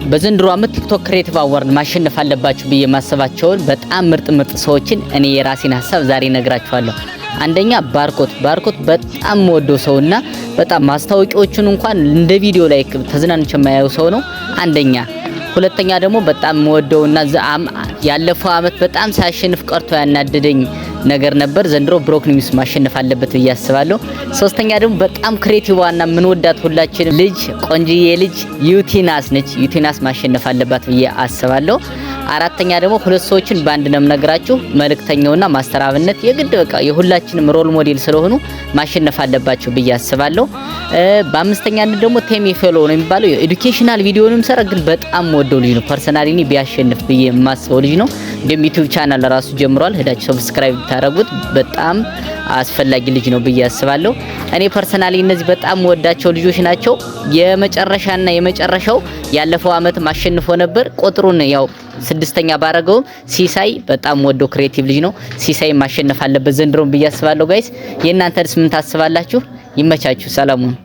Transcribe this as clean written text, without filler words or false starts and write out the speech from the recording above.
በዘንድሮ አመት ቲክቶክ ክሬቲቭ አዋርድ ማሸነፍ አለባችሁ ብዬ ማሰባቸውን በጣም ምርጥ ሰዎችን እኔ የራሴን ሐሳብ ዛሬ ነግራችኋለሁ። አንደኛ ባርኮት በጣም ወደው ሰውና በጣም ማስታወቂያዎቹን እንኳን እንደ ቪዲዮ ላይ ተዝናንቼ የማያየው ሰው ነው አንደኛ። ሁለተኛ ደግሞ በጣም ወደውና ያለፈው አመት በጣም ሳያሸንፍ ቀርቶ ያናደደኝ ነገር ነበር። ዘንድሮ ብሮክኒውስ ማሸነፍ አለበት ብዬ አስባለሁ። ሶስተኛ ደግሞ በጣም ክሬቲቭ ዋና ምን ወዳት ሁላችን ልጅ ቆንጂዬ ልጅ ዩቲናስ ነች። ዩቲናስ ማሸነፍ አለባት ብዬ አስባለሁ። አራተኛ ደግሞ ሁለት ሰዎችን ባንድ ነው የምነግራችሁ። መልእክተኛውና ማስተር አብነት የግድ በቃ የሁላችንም ሮል ሞዴል ስለሆኑ ማሸነፍ አለባቸው ብዬ አስባለሁ። በአምስተኛ ደግሞ ቴሚ ፌሎ ነው የሚባለው ኤዱኬሽናል ቪዲዮንም ሰራ ግን በጣም ወደው ልጅ ነው። ፐርሰናሊ ቢያሸንፍ ብዬ የማስበው ልጅ ነው። እንደም ዩቲዩብ ቻናል ራሱ ጀምሯል። ሄዳችሁ ሰብስክራይብ ታረጉት። በጣም አስፈላጊ ልጅ ነው ብዬ አስባለሁ። እኔ ፐርሰናሊ እነዚህ በጣም ወዳቸው ልጆች ናቸው። የመጨረሻው ያለፈው አመት ማሸንፎ ነበር። ቁጥሩን ያው ስድስተኛ ባረገው ሲሳይ በጣም ወዶ ክሬቲቭ ልጅ ነው። ሲሳይ ማሸነፍ አለበት ዘንድሮም ብዬ አስባለሁ። ጋይስ የእናንተስ ምን ታስባላችሁ? ይመቻችሁ። ሰላሙን